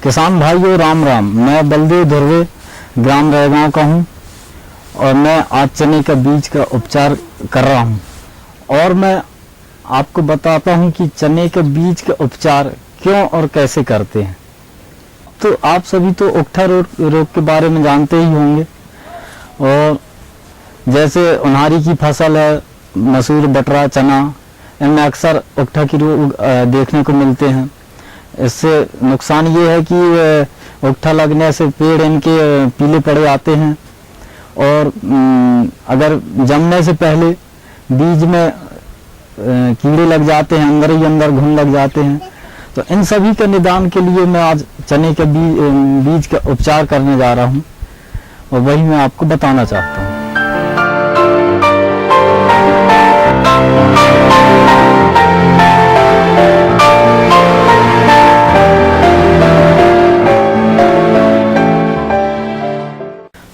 किसान भाइयों राम राम। मैं बलदेव धुर्वे ग्राम रैगांव का हूँ और मैं आज चने का बीज का उपचार कर रहा हूँ और मैं आपको बताता हूँ कि चने के बीज का उपचार क्यों और कैसे करते हैं। तो आप सभी तो उकठा रोग के बारे में जानते ही होंगे और जैसे उन्हारी की फसल है, मसूर, बटरा, चना, इनमें अक्सर उकठा की रोग देखने को मिलते हैं। इससे नुकसान ये है कि उकठा लगने से पेड़ इनके पीले पड़ जाते हैं और अगर जमने से पहले बीज में कीड़े लग जाते हैं, अंदर ही अंदर घुन लग जाते हैं। तो इन सभी के निदान के लिए मैं आज चने के बीज का उपचार करने जा रहा हूँ और वही मैं आपको बताना चाहता हूँ।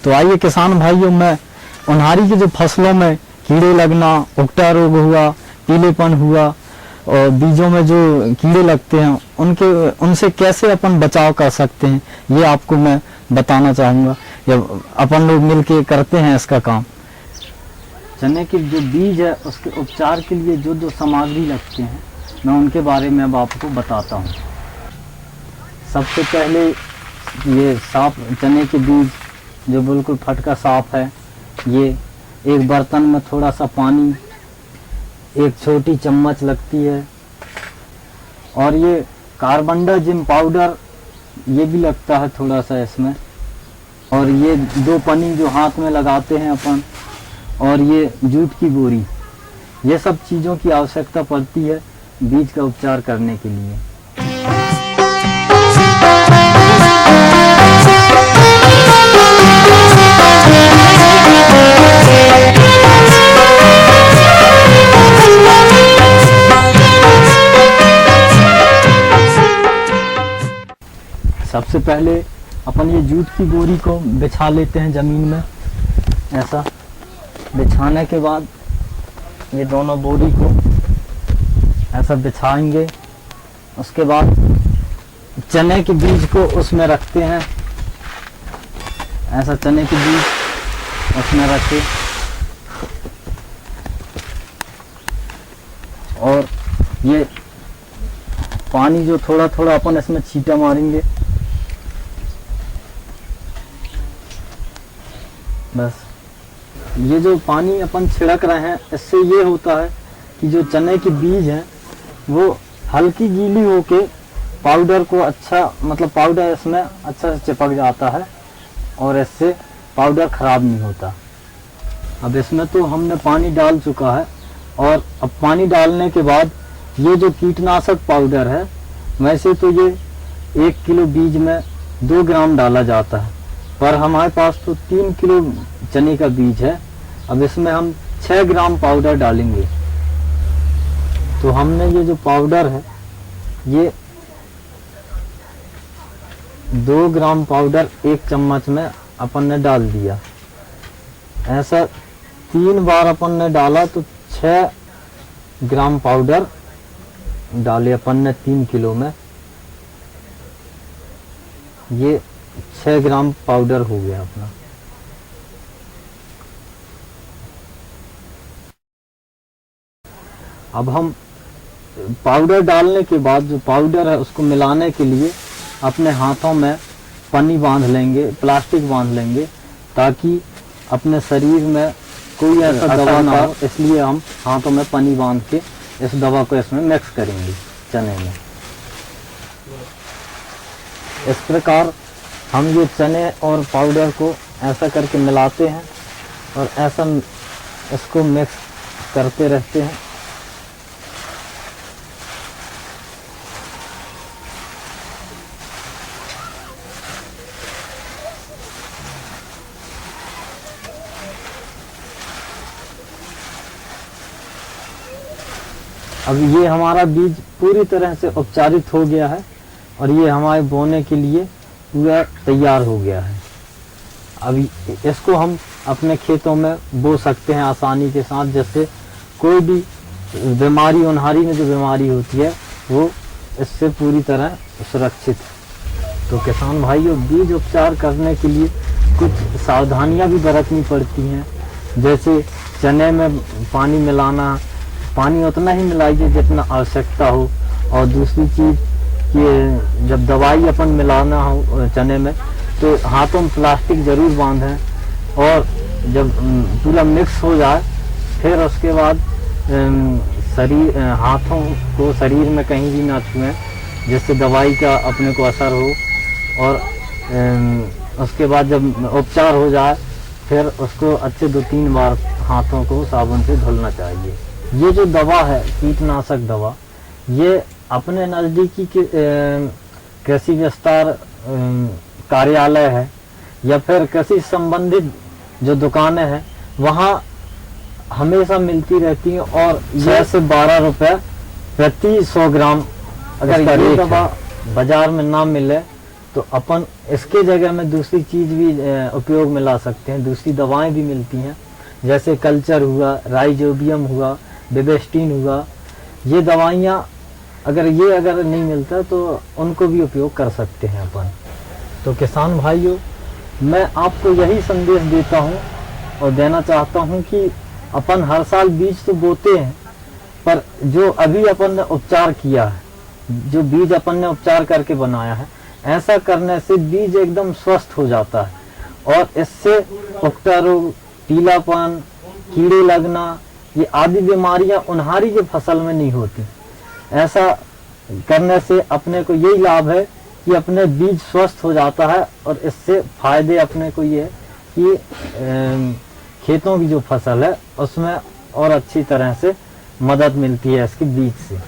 तो आइए किसान भाइयों, मैं उन्हारी की जो फसलों में कीड़े लगना, उकठा रोग हुआ, पीलेपन हुआ और बीजों में जो कीड़े लगते हैं उनसे कैसे अपन बचाव कर सकते हैं, ये आपको मैं बताना चाहूँगा। या अपन लोग मिलके करते हैं इसका काम। चने के जो बीज है उसके उपचार के लिए जो जो सामग्री लगते हैं मैं उनके बारे में अब आपको बताता हूँ। सबसे पहले ये साफ चने के बीज जो बिल्कुल फटका साफ है, ये एक बर्तन में थोड़ा सा पानी, एक छोटी चम्मच लगती है और ये कार्बेंडाजिम पाउडर ये भी लगता है थोड़ा सा इसमें, और ये 2 पन्नी जो हाथ में लगाते हैं अपन, और ये जूट की बोरी। ये सब चीज़ों की आवश्यकता पड़ती है बीज का उपचार करने के लिए। सबसे पहले अपन ये जूट की बोरी को बिछा लेते हैं ज़मीन में। ऐसा बिछाने के बाद ये दोनों बोरी को ऐसा बिछाएंगे। उसके बाद चने के बीज को उसमें रखते हैं। ऐसा चने के बीज उसमें रखे और ये पानी जो थोड़ा थोड़ा अपन इसमें छींटा मारेंगे। बस ये जो पानी अपन छिड़क रहे हैं इससे ये होता है कि जो चने के बीज हैं वो हल्की गीली होके पाउडर को पाउडर इसमें अच्छा से चिपक जाता है और इससे पाउडर ख़राब नहीं होता। अब इसमें तो हमने पानी डाल चुका है और अब पानी डालने के बाद ये जो कीटनाशक पाउडर है, वैसे तो ये 1 किलो बीज में 2 ग्राम डाला जाता है, पर हमारे पास तो 3 किलो चने का बीज है। अब इसमें हम 6 ग्राम पाउडर डालेंगे। तो हमने ये जो पाउडर है ये 2 ग्राम पाउडर 1 चम्मच में अपन ने डाल दिया। ऐसा 3 बार अपन ने डाला तो 6 ग्राम पाउडर डाले अपन ने 3 किलो में। ये 6 ग्राम पाउडर हो गया अपना। अब हम पाउडर डालने के बाद जो पाउडर है उसको मिलाने के लिए अपने हाथों में पन्नी बांध लेंगे, प्लास्टिक बांध लेंगे, ताकि अपने शरीर में कोई ऐसा दवा ना हो। इसलिए हम हाथों में पन्नी बांध के इस दवा को इसमें मिक्स करेंगे चने में। इस प्रकार हम ये चने और पाउडर को ऐसा करके मिलाते हैं और ऐसा इसको मिक्स करते रहते हैं। अब ये हमारा बीज पूरी तरह से उपचारित हो गया है और ये हमारे बोने के लिए पूरा तैयार हो गया है। अब इसको हम अपने खेतों में बो सकते हैं आसानी के साथ, जिससे कोई भी बीमारी, उन्हारी में जो बीमारी होती है वो इससे पूरी तरह सुरक्षित है। तो किसान भाइयों, बीज उपचार करने के लिए कुछ सावधानियां भी बरतनी पड़ती हैं। जैसे चने में पानी मिलाना, पानी उतना ही मिलाइए जितना आवश्यकता हो। और दूसरी चीज़ कि जब दवाई अपन मिलाना हो चने में तो हाथों में प्लास्टिक ज़रूर बांधें, और जब पूरा मिक्स हो जाए फिर उसके बाद शरीर हाथों को शरीर में कहीं भी ना छुएं, जिससे दवाई का अपने को असर हो। और उसके बाद जब उपचार हो जाए फिर उसको अच्छे 2-3 बार हाथों को साबुन से धुलना चाहिए। ये जो दवा है, कीटनाशक दवा, ये अपने नज़दीकी कृषि विस्तार कार्यालय है या फिर कृषि संबंधित जो दुकानें हैं वहाँ हमेशा मिलती रहती हैं, और 6 से 12 रुपए प्रति 100 ग्राम। अगर ये दवा बाजार में ना मिले तो अपन इसके जगह में दूसरी चीज़ भी उपयोग में ला सकते हैं। दूसरी दवाएं भी मिलती हैं, जैसे कल्चर हुआ, राइजोबियम हुआ, बेबेस्टिन हुआ। ये दवाइयाँ अगर नहीं मिलता तो उनको भी उपयोग कर सकते हैं अपन। तो किसान भाइयों, मैं आपको यही संदेश देता हूँ और देना चाहता हूँ कि अपन हर साल बीज तो बोते हैं, पर जो अभी अपन ने उपचार किया है, जो बीज अपन ने उपचार करके बनाया है, ऐसा करने से बीज एकदम स्वस्थ हो जाता है और इससे उकटा रोग, पीलापन, कीड़े लगना, ये आदि बीमारियां उन्हारी की फसल में नहीं होती। ऐसा करने से अपने को यही लाभ है कि अपने बीज स्वस्थ हो जाता है, और इससे फायदे अपने को ये है कि खेतों की जो फसल है उसमें और अच्छी तरह से मदद मिलती है इसके बीज से।